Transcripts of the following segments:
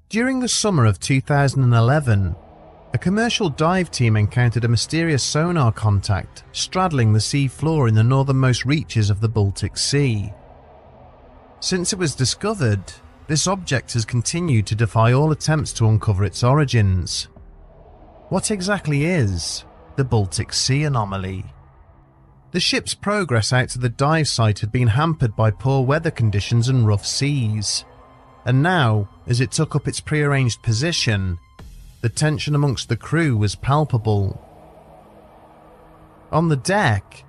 During the summer of 2011, a commercial dive team encountered a mysterious sonar contact straddling the sea floor in the northernmost reaches of the Baltic Sea. Since it was discovered, this object has continued to defy all attempts to uncover its origins. What exactly is the Baltic Sea Anomaly? The ship's progress out to the dive site had been hampered by poor weather conditions and rough seas, and now, as it took up its prearranged position, the tension amongst the crew was palpable. On the deck,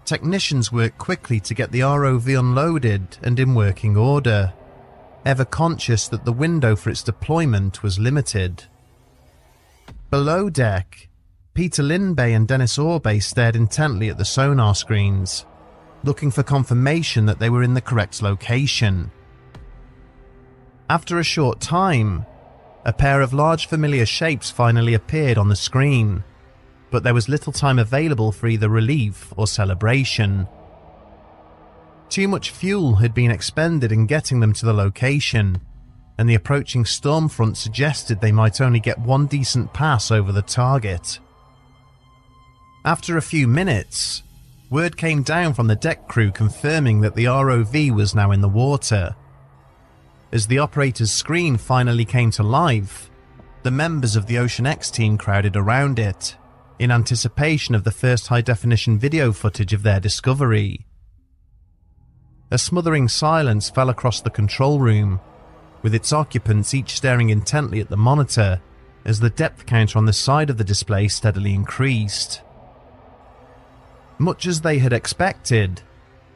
technicians worked quickly to get the ROV unloaded and in working order, ever conscious that the window for its deployment was limited. Below deck, Peter Lindbay and Dennis Orbay stared intently at the sonar screens, looking for confirmation that they were in the correct location. After a short time, a pair of large familiar shapes finally appeared on the screen, but there was little time available for either relief or celebration. Too much fuel had been expended in getting them to the location, and the approaching storm front suggested they might only get one decent pass over the target. After a few minutes, word came down from the deck crew confirming that the ROV was now in the water. As the operator's screen finally came to life, the members of the Ocean X team crowded around it, in anticipation of the first high-definition video footage of their discovery. A smothering silence fell across the control room, with its occupants each staring intently at the monitor as the depth counter on the side of the display steadily increased. Much as they had expected,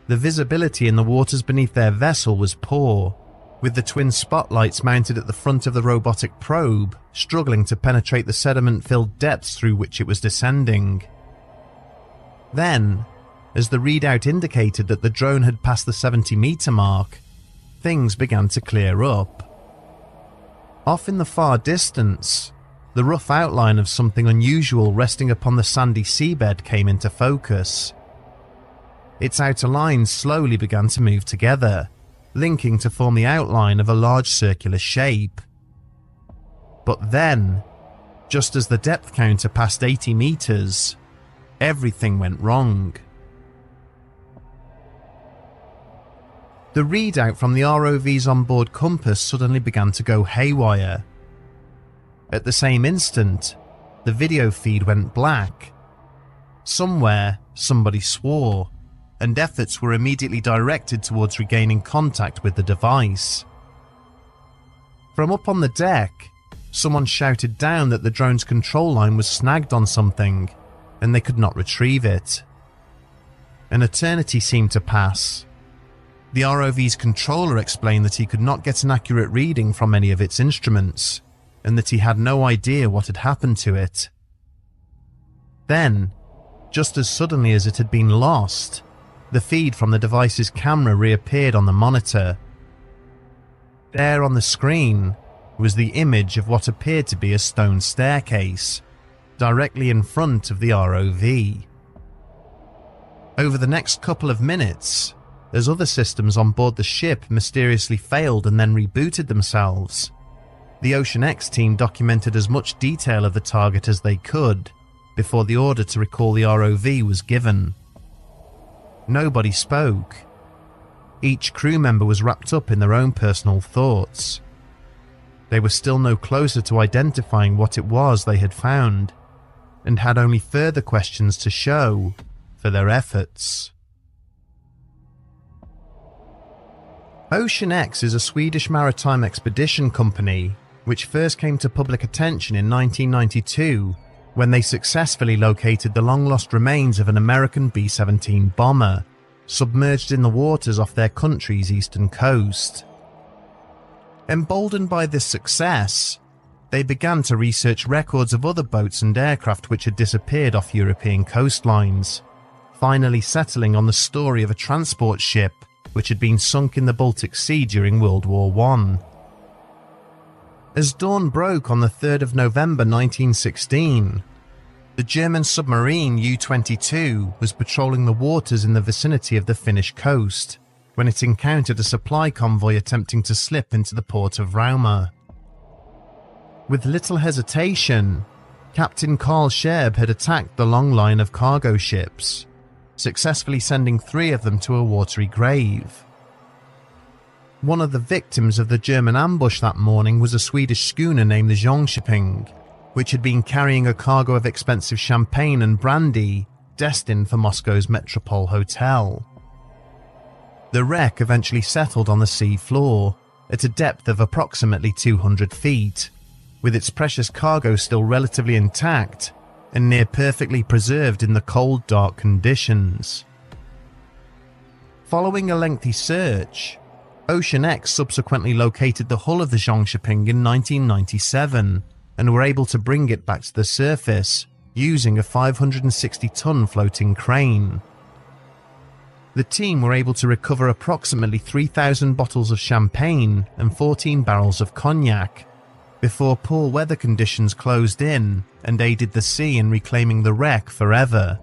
the visibility in the waters beneath their vessel was poor, with the twin spotlights mounted at the front of the robotic probe struggling to penetrate the sediment-filled depths through which it was descending. Then, as the readout indicated that the drone had passed the 70-meter mark, things began to clear up. Off in the far distance, the rough outline of something unusual resting upon the sandy seabed came into focus. Its outer lines slowly began to move together, linking to form the outline of a large circular shape. But then, just as the depth counter passed 80 meters, everything went wrong. The readout from the ROV's onboard compass suddenly began to go haywire. At the same instant, the video feed went black. Somewhere, somebody swore, and efforts were immediately directed towards regaining contact with the device. From up on the deck, someone shouted down that the drone's control line was snagged on something, and they could not retrieve it. An eternity seemed to pass. The ROV's controller explained that he could not get an accurate reading from any of its instruments, and that he had no idea what had happened to it. Then, just as suddenly as it had been lost, the feed from the device's camera reappeared on the monitor. There on the screen was the image of what appeared to be a stone staircase, directly in front of the ROV. Over the next couple of minutes, as other systems on board the ship mysteriously failed and then rebooted themselves, the Ocean X team documented as much detail of the target as they could before the order to recall the ROV was given. Nobody spoke. Each crew member was wrapped up in their own personal thoughts. They were still no closer to identifying what it was they had found, and had only further questions to show for their efforts. Ocean X is a Swedish maritime expedition company which first came to public attention in 1992 when they successfully located the long-lost remains of an American B-17 bomber, submerged in the waters off their country's eastern coast. Emboldened by this success, they began to research records of other boats and aircraft which had disappeared off European coastlines, finally settling on the story of a transport ship which had been sunk in the Baltic Sea during World War I. As dawn broke on the 3rd of November 1916, the German submarine U-22 was patrolling the waters in the vicinity of the Finnish coast when it encountered a supply convoy attempting to slip into the port of Rauma. With little hesitation, Captain Carl Scherb had attacked the long line of cargo ships, successfully sending 3 of them to a watery grave. One of the victims of the German ambush that morning was a Swedish schooner named the Jönköping, which had been carrying a cargo of expensive champagne and brandy destined for Moscow's Metropole Hotel. The wreck eventually settled on the sea floor at a depth of approximately 200 feet, with its precious cargo still relatively intact and near perfectly preserved in the cold, dark conditions. Following a lengthy search, Ocean X subsequently located the hull of the Jönköping in 1997 and were able to bring it back to the surface using a 560-ton floating crane. The team were able to recover approximately 3,000 bottles of champagne and 14 barrels of cognac before poor weather conditions closed in and aided the sea in reclaiming the wreck forever.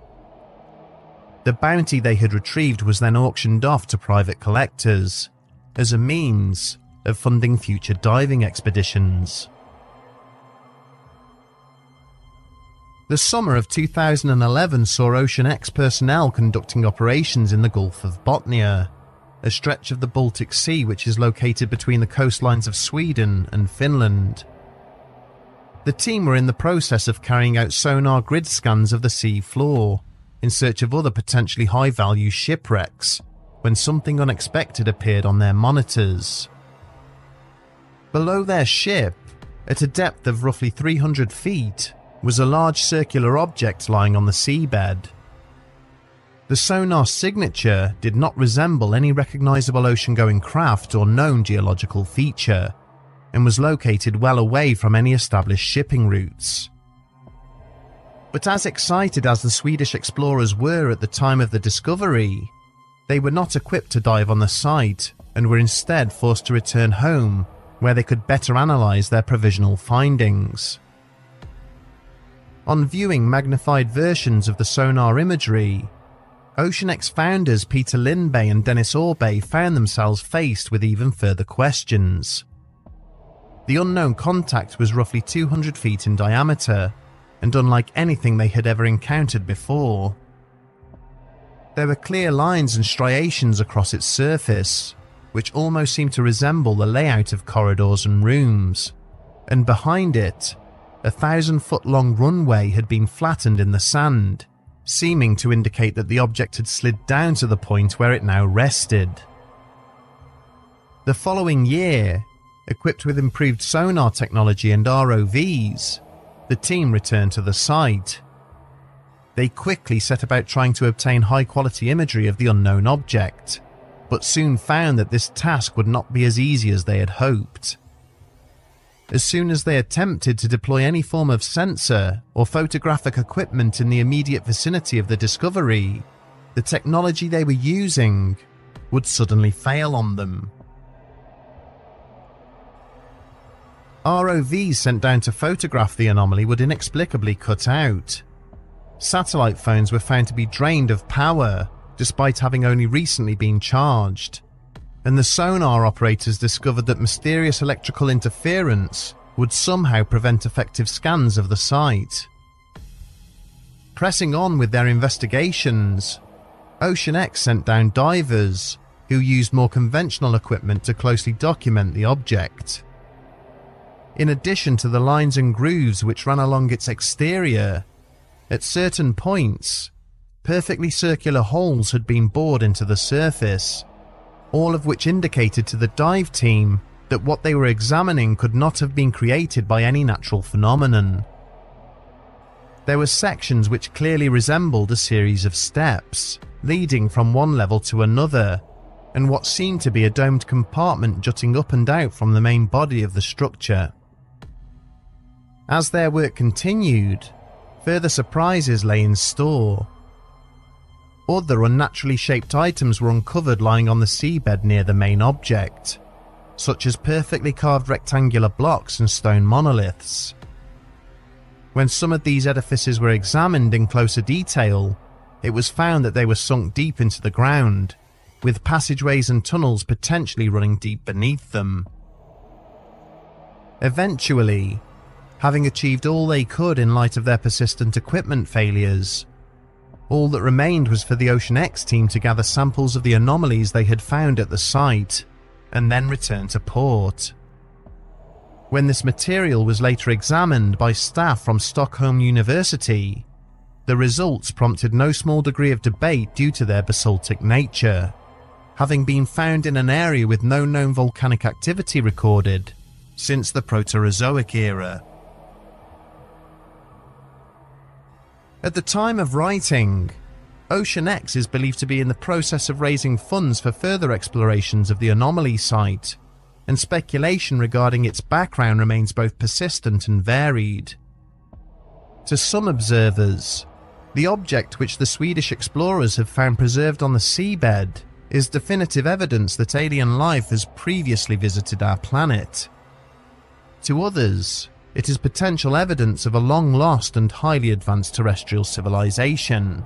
The bounty they had retrieved was then auctioned off to private collectors as a means of funding future diving expeditions. The summer of 2011 saw Ocean X personnel conducting operations in the Gulf of Bothnia, a stretch of the Baltic Sea which is located between the coastlines of Sweden and Finland. The team were in the process of carrying out sonar grid scans of the sea floor in search of other potentially high-value shipwrecks when something unexpected appeared on their monitors. Below their ship, at a depth of roughly 300 feet, was a large circular object lying on the seabed. The sonar signature did not resemble any recognizable ocean-going craft or known geological feature, and was located well away from any established shipping routes. But as excited as the Swedish explorers were at the time of the discovery, they were not equipped to dive on the site and were instead forced to return home where they could better analyze their provisional findings. On viewing magnified versions of the sonar imagery, Ocean X founders Peter Lindbay and Dennis Orbay found themselves faced with even further questions. The unknown contact was roughly 200 feet in diameter, and unlike anything they had ever encountered before. There were clear lines and striations across its surface, which almost seemed to resemble the layout of corridors and rooms, and behind it, a 1,000-foot-long runway had been flattened in the sand, seeming to indicate that the object had slid down to the point where it now rested. The following year, equipped with improved sonar technology and ROVs, the team returned to the site. They quickly set about trying to obtain high-quality imagery of the unknown object, but soon found that this task would not be as easy as they had hoped. As soon as they attempted to deploy any form of sensor or photographic equipment in the immediate vicinity of the discovery, the technology they were using would suddenly fail on them. ROVs sent down to photograph the anomaly would inexplicably cut out. Satellite phones were found to be drained of power despite having only recently been charged, and the sonar operators discovered that mysterious electrical interference would somehow prevent effective scans of the site. Pressing on with their investigations, Ocean X sent down divers who used more conventional equipment to closely document the object. In addition to the lines and grooves which ran along its exterior, at certain points, perfectly circular holes had been bored into the surface, all of which indicated to the dive team that what they were examining could not have been created by any natural phenomenon. There were sections which clearly resembled a series of steps, leading from one level to another, and what seemed to be a domed compartment jutting up and out from the main body of the structure. As their work continued, further surprises lay in store. Other unnaturally shaped items were uncovered lying on the seabed near the main object, such as perfectly carved rectangular blocks and stone monoliths. When some of these edifices were examined in closer detail, it was found that they were sunk deep into the ground, with passageways and tunnels potentially running deep beneath them. Eventually, having achieved all they could in light of their persistent equipment failures. All that remained was for the Ocean X team to gather samples of the anomalies they had found at the site, and then return to port. When this material was later examined by staff from Stockholm University, the results prompted no small degree of debate due to their basaltic nature, having been found in an area with no known volcanic activity recorded since the Proterozoic era. At the time of writing, Ocean X is believed to be in the process of raising funds for further explorations of the Anomaly site, and speculation regarding its background remains both persistent and varied. To some observers, the object which the Swedish explorers have found preserved on the seabed is definitive evidence that alien life has previously visited our planet. To others, it is potential evidence of a long-lost and highly advanced terrestrial civilization.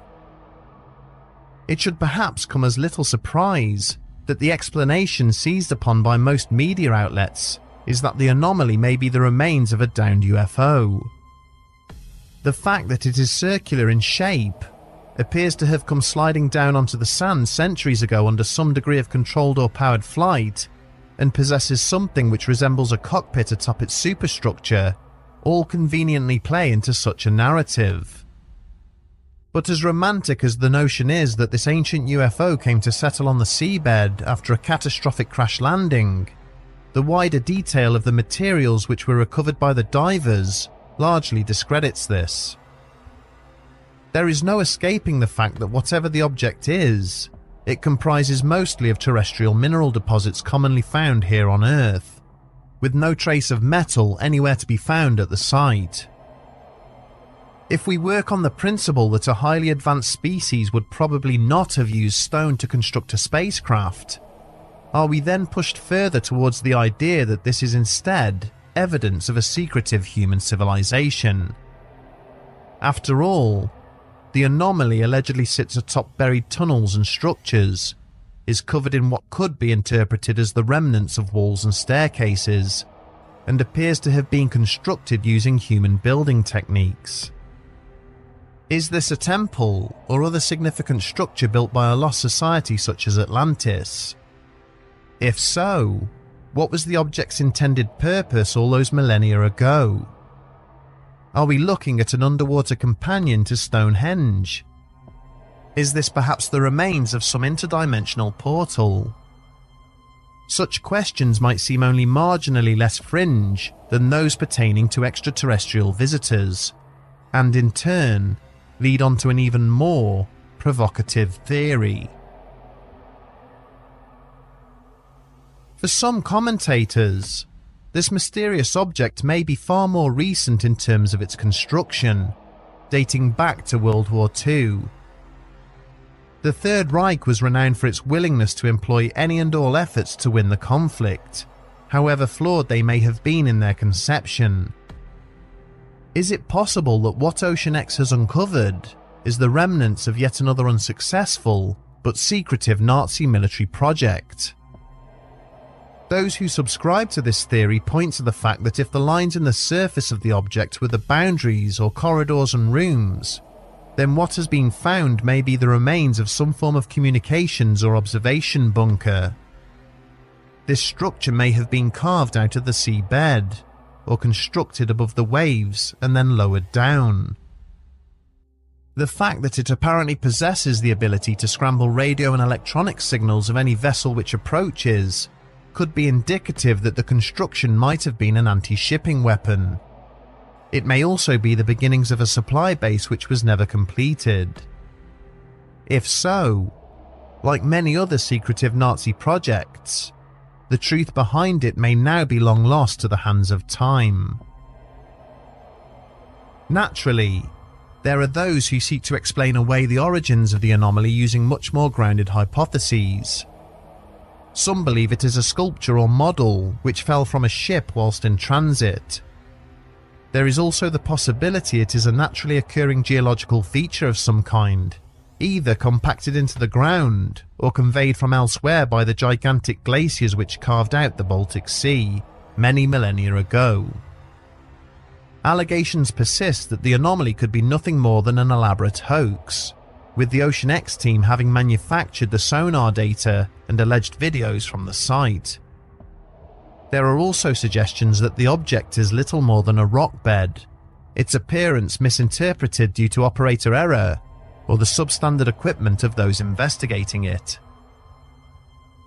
It should perhaps come as little surprise that the explanation seized upon by most media outlets is that the anomaly may be the remains of a downed UFO. The fact that it is circular in shape appears to have come sliding down onto the sand centuries ago under some degree of controlled or powered flight, and possesses something which resembles a cockpit atop its superstructure, all conveniently play into such a narrative. But as romantic as the notion is that this ancient UFO came to settle on the seabed after a catastrophic crash landing, the wider detail of the materials which were recovered by the divers largely discredits this. There is no escaping the fact that whatever the object is, it comprises mostly of terrestrial mineral deposits commonly found here on Earth, with no trace of metal anywhere to be found at the site. If we work on the principle that a highly advanced species would probably not have used stone to construct a spacecraft, are we then pushed further towards the idea that this is instead evidence of a secretive human civilization? After all, the anomaly allegedly sits atop buried tunnels and structures, is covered in what could be interpreted as the remnants of walls and staircases, and appears to have been constructed using human building techniques. Is this a temple or other significant structure built by a lost society such as Atlantis? If so, what was the object's intended purpose all those millennia ago? Are we looking at an underwater companion to Stonehenge? Is this perhaps the remains of some interdimensional portal? Such questions might seem only marginally less fringe than those pertaining to extraterrestrial visitors, and in turn lead on to an even more provocative theory. For some commentators, this mysterious object may be far more recent in terms of its construction, dating back to World War II. The Third Reich was renowned for its willingness to employ any and all efforts to win the conflict, however flawed they may have been in their conception. Is it possible that what Ocean X has uncovered is the remnants of yet another unsuccessful but secretive Nazi military project? Those who subscribe to this theory point to the fact that if the lines in the surface of the object were the boundaries or corridors and rooms, then what has been found may be the remains of some form of communications or observation bunker. This structure may have been carved out of the seabed, or constructed above the waves and then lowered down. The fact that it apparently possesses the ability to scramble radio and electronic signals of any vessel which approaches could be indicative that the construction might have been an anti-shipping weapon. It may also be the beginnings of a supply base which was never completed. If so, like many other secretive Nazi projects, the truth behind it may now be long lost to the hands of time. Naturally, there are those who seek to explain away the origins of the anomaly using much more grounded hypotheses. Some believe it is a sculpture or model which fell from a ship whilst in transit. There is also the possibility it is a naturally occurring geological feature of some kind, either compacted into the ground or conveyed from elsewhere by the gigantic glaciers which carved out the Baltic Sea many millennia ago. Allegations persist that the anomaly could be nothing more than an elaborate hoax, with the Ocean X team having manufactured the sonar data and alleged videos from the site. There are also suggestions that the object is little more than a rock bed, its appearance misinterpreted due to operator error or the substandard equipment of those investigating it.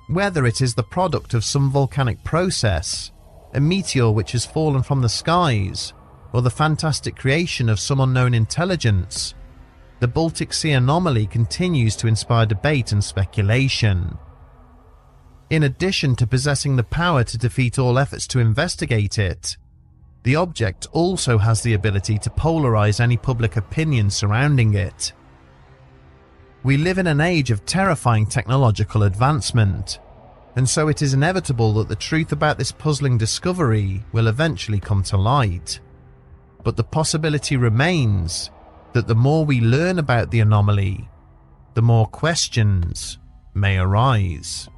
Whether it is the product of some volcanic process, a meteor which has fallen from the skies, or the fantastic creation of some unknown intelligence, the Baltic Sea anomaly continues to inspire debate and speculation. In addition to possessing the power to defeat all efforts to investigate it, the object also has the ability to polarize any public opinion surrounding it. We live in an age of terrifying technological advancement, and so it is inevitable that the truth about this puzzling discovery will eventually come to light. But the possibility remains that the more we learn about the anomaly, the more questions may arise.